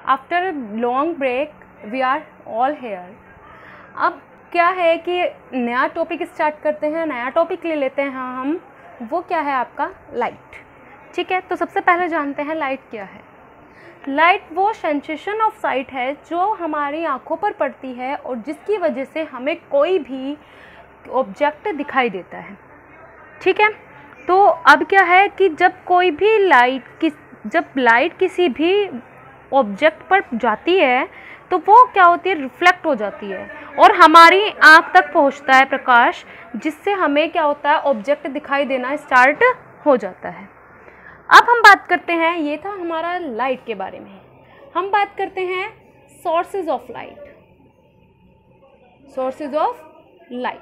After long break we are all here. अब क्या है कि नया टॉपिक स्टार्ट करते हैं, नया टॉपिक ले लेते हैं हम। वो क्या है आपका लाइट। ठीक है, तो सबसे पहले जानते हैं लाइट क्या है। लाइट वो सेंसेशन ऑफ साइट है जो हमारी आंखों पर पड़ती है और जिसकी वजह से हमें कोई भी ऑब्जेक्ट दिखाई देता है। ठीक है, तो अब क्या है कि जब लाइट किसी भी ऑब्जेक्ट पर जाती है तो वो क्या होती है, रिफ्लेक्ट हो जाती है और हमारी आंख तक पहुंचता है प्रकाश, जिससे हमें क्या होता है, ऑब्जेक्ट दिखाई देना स्टार्ट हो जाता है। अब हम बात करते हैं, ये था हमारा लाइट के बारे में। हम बात करते हैं sources of light. Sources of light,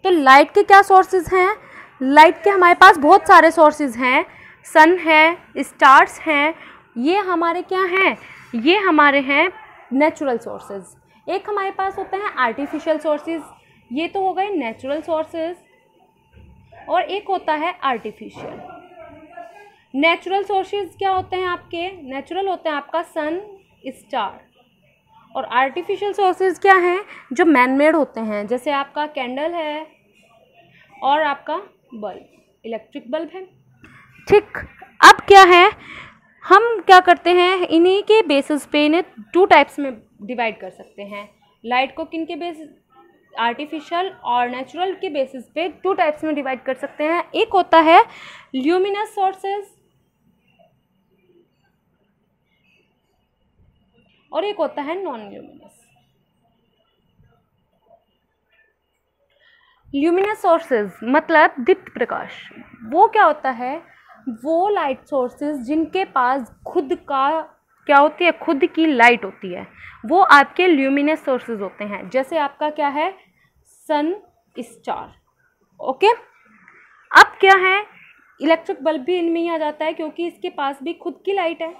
तो लाइट के क्या सोर्सेज हैं? लाइट के हमारे पास बहुत सारे सोर्सेज हैं। सन है, स्टार्स हैं, ये हमारे क्या हैं, ये हमारे हैं नेचुरल सोर्सेज। एक हमारे पास होते हैं आर्टिफिशियल सोर्सेज, ये तो हो गए नेचुरल सोर्सेज, और एक होता है आर्टिफिशियल। नेचुरल सोर्सेज क्या होते हैं आपके? नेचुरल होते हैं आपका सन, स्टार, और आर्टिफिशियल सोर्सेज क्या हैं? जो मैनमेड होते हैं, जैसे आपका कैंडल है और आपका बल्ब, इलेक्ट्रिक बल्ब है। ठीक, अब क्या है, हम क्या करते हैं, इन्हीं के बेसिस पे इन्हें 2 टाइप्स में डिवाइड कर सकते हैं। लाइट को किन के बेसिस, आर्टिफिशियल और नेचुरल के बेसिस पे 2 टाइप्स में डिवाइड कर सकते हैं। एक होता है ल्यूमिनस सोर्सेज और एक होता है नॉन ल्यूमिनस। ल्यूमिनस सोर्सेज मतलब दीप्त प्रकाश। वो क्या होता है, वो लाइट सोर्सेज जिनके पास खुद का क्या होती है, खुद की लाइट होती है, वो आपके ल्यूमिनस सोर्सेज होते हैं। जैसे आपका क्या है, सन, स्टार। ओके, अब क्या है, इलेक्ट्रिक बल्ब भी इनमें ही आ जाता है क्योंकि इसके पास भी खुद की लाइट है।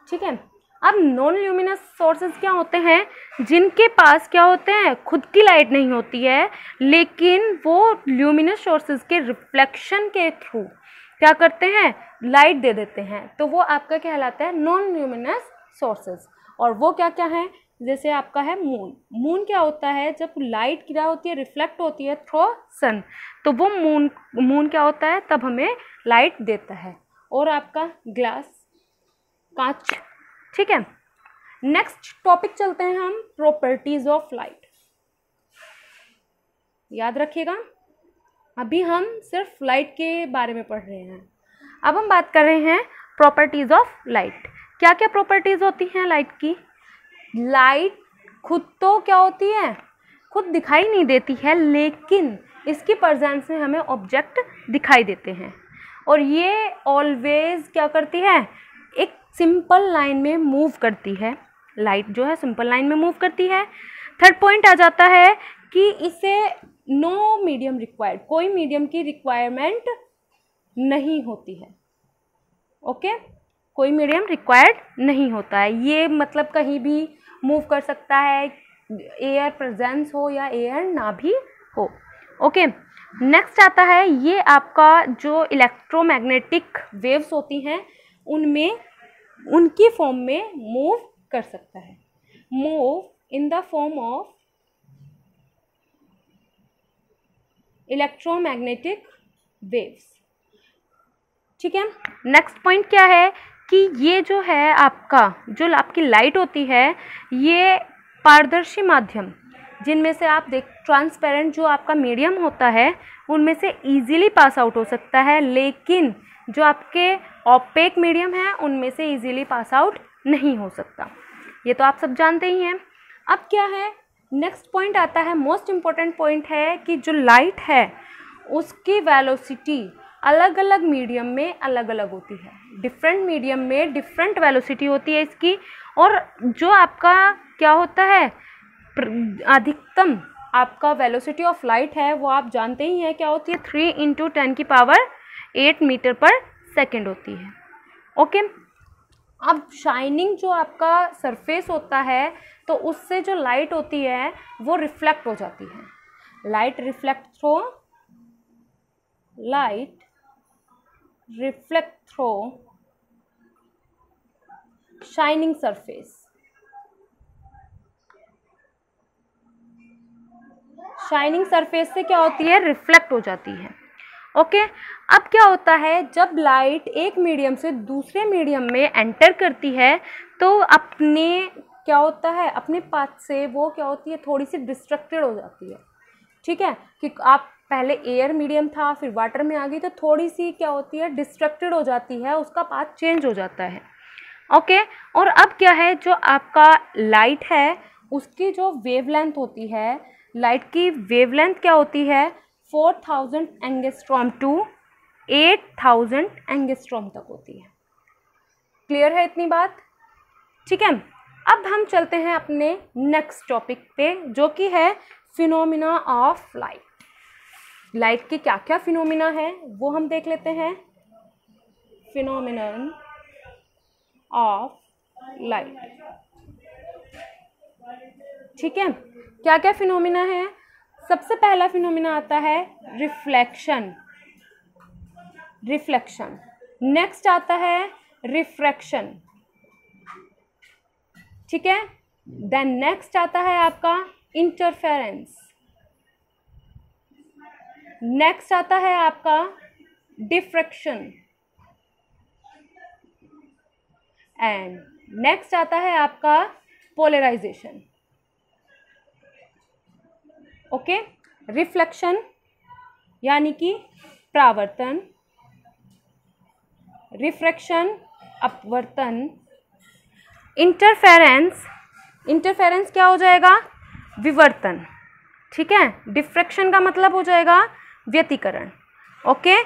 ठीक है, अब नॉन ल्यूमिनस सोर्सेज क्या होते हैं, जिनके पास क्या होते हैं, खुद की लाइट नहीं होती है, लेकिन वो ल्यूमिनस सोर्सेज के रिफ्लेक्शन के थ्रू क्या करते हैं, लाइट दे देते हैं। तो वो आपका कहलाता है नॉन ल्यूमिनस सोर्सेज। और वो क्या क्या है, जैसे आपका है मून। मून क्या होता है, जब लाइट क्या होती है, रिफ्लेक्ट होती है थ्रू सन, तो वो मून क्या होता है, तब हमें लाइट देता है। और आपका ग्लास, कांच। ठीक है, नेक्स्ट टॉपिक चलते हैं हम, प्रॉपर्टीज ऑफ लाइट। याद रखिएगा, अभी हम सिर्फ लाइट के बारे में पढ़ रहे हैं, अब हम बात कर रहे हैं प्रॉपर्टीज ऑफ लाइट। क्या क्या प्रॉपर्टीज होती हैं लाइट की? लाइट खुद तो क्या होती है, खुद दिखाई नहीं देती है, लेकिन इसकी प्रेजेंस में हमें ऑब्जेक्ट दिखाई देते हैं। और ये ऑलवेज क्या करती है, एक सिंपल लाइन में मूव करती है। लाइट जो है सिंपल लाइन में मूव करती है। थर्ड पॉइंट आ जाता है कि इसे नो मीडियम रिक्वायर्ड, कोई मीडियम की रिक्वायरमेंट नहीं होती है। ओके, कोई मीडियम रिक्वायर्ड नहीं होता है। ये मतलब कहीं भी मूव कर सकता है, एयर प्रेजेंस हो या एयर ना भी हो। ओके, नेक्स्ट आता है, ये आपका जो इलेक्ट्रोमैग्नेटिक वेव्स होती हैं उनमें, उनकी फॉर्म में मूव कर सकता है, move in the form of electromagnetic waves. ठीक है, नेक्स्ट पॉइंट क्या है कि ये जो है आपका, जो आपकी लाइट होती है, ये पारदर्शी माध्यम, जिनमें से आप देख, ट्रांसपेरेंट जो आपका मीडियम होता है उनमें से इजीली पास आउट हो सकता है, लेकिन जो आपके ऑपेक मीडियम है उनमें से इजीली पास आउट नहीं हो सकता। ये तो आप सब जानते ही हैं। अब क्या है, नेक्स्ट पॉइंट आता है, मोस्ट इम्पॉर्टेंट पॉइंट है कि जो लाइट है उसकी वेलोसिटी अलग अलग मीडियम में अलग अलग होती है। डिफरेंट मीडियम में डिफरेंट वेलोसिटी होती है इसकी। और जो आपका क्या होता है, अधिकतम आपका वेलोसिटी ऑफ लाइट है वो आप जानते ही हैं क्या होती है, 3 × 10⁸ मीटर पर सेकेंड होती है। ओके, अब शाइनिंग जो आपका सरफेस होता है तो उससे जो लाइट होती है वो रिफ्लेक्ट हो जाती है। Light reflect through shining surface. Shining surface से क्या होती है, रिफ्लेक्ट हो जाती है। ओके, अब क्या होता है, जब लाइट एक मीडियम से दूसरे मीडियम में एंटर करती है तो अपने क्या होता है, अपने पाथ से वो क्या होती है, थोड़ी सी डिस्ट्रक्टेड हो जाती है। ठीक है, कि आप पहले एयर मीडियम था, फिर वाटर में आ गई, तो थोड़ी सी क्या होती है, डिस्ट्रक्टेड हो जाती है, उसका पाथ चेंज हो जाता है। ओके, और अब क्या है, जो आपका लाइट है उसकी जो वेवलेंथ होती है, लाइट की वेवलेंथ क्या होती है, 4000 एंगस्ट्रॉम टू 8000 एंगस्ट्रॉम तक होती है। क्लियर है इतनी बात? ठीक है, अब हम चलते हैं अपने नेक्स्ट टॉपिक पे, जो कि है फिनोमिना ऑफ लाइट। लाइट के क्या क्या फिनोमिना है वो हम देख लेते हैं। Phenomenon of light. ठीक है, क्या क्या फिनोमिना है? सबसे पहला फिनोमिना आता है रिफ्लेक्शन। रिफ्लेक्शन। नेक्स्ट आता है रिफ्रैक्शन। ठीक है, देन नेक्स्ट आता है आपका इंटरफेरेंस। नेक्स्ट आता है आपका डिफ्रैक्शन एंड नेक्स्ट आता है आपका पोलराइजेशन। ओके, रिफ्लेक्शन यानी कि परावर्तन, रिफ्रैक्शन अपवर्तन, इंटरफेरेंस, इंटरफेरेंस क्या हो जाएगा, विवर्तन। ठीक है, डिफ्रैक्शन का मतलब हो जाएगा व्यतिकरण। ओके,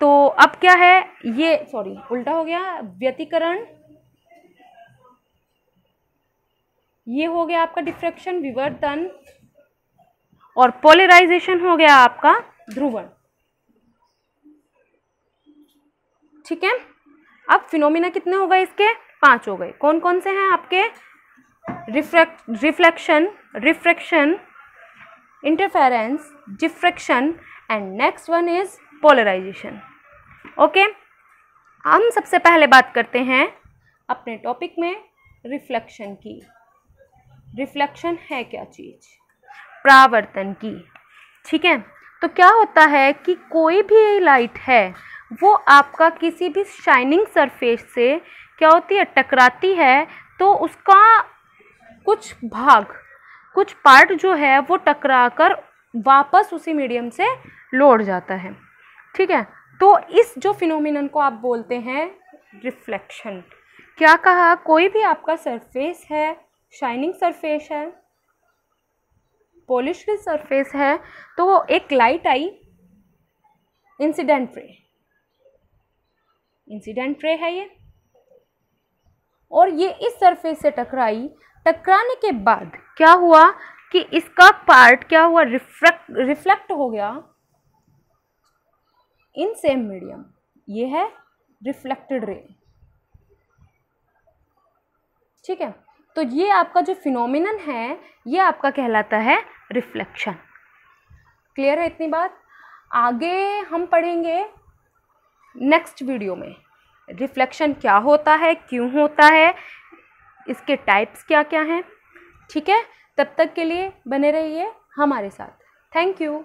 तो अब क्या है, ये सॉरी उल्टा हो गया, व्यतिकरण ये हो गया आपका डिफ्रैक्शन, विवर्तन, और पोलराइजेशन हो गया आपका ध्रुवण। ठीक है, अब फिनोमिना कितने हो गए इसके, 5 हो गए। कौन कौन से हैं आपके, reflection, refraction, interference, diffraction and next one is polarization. Okay, हम सबसे पहले बात करते हैं अपने टॉपिक में रिफ्लेक्शन की। रिफ्लेक्शन है क्या चीज, परावर्तन की। ठीक है, तो क्या होता है कि कोई भी लाइट है वो आपका किसी भी शाइनिंग सरफेस से क्या होती है, टकराती है, तो उसका कुछ भाग, कुछ पार्ट जो है वो टकराकर वापस उसी मीडियम से लौट जाता है। ठीक है, तो इस जो फिनोमिनन को आप बोलते हैं रिफ्लेक्शन। क्या कहा, कोई भी आपका सरफेस है, शाइनिंग सरफेस है, पॉलिश्ड सरफेस है, तो एक लाइट आई, इंसिडेंट रे, इंसिडेंट रे है ये, और ये इस सरफेस से टकराई। टकराने के बाद क्या हुआ कि इसका पार्ट क्या हुआ, रिफ्लेक्ट हो गया इन सेम मीडियम। ये है रिफ्लेक्टेड रे। ठीक है, तो ये आपका जो फिनोमिनन है ये आपका कहलाता है रिफ्लेक्शन। क्लियर है इतनी बात? आगे हम पढ़ेंगे नेक्स्ट वीडियो में रिफ्लेक्शन क्या होता है, क्यों होता है, इसके टाइप्स क्या क्या हैं। ठीक है, तब तक के लिए बने रहिए हमारे साथ। Thank you.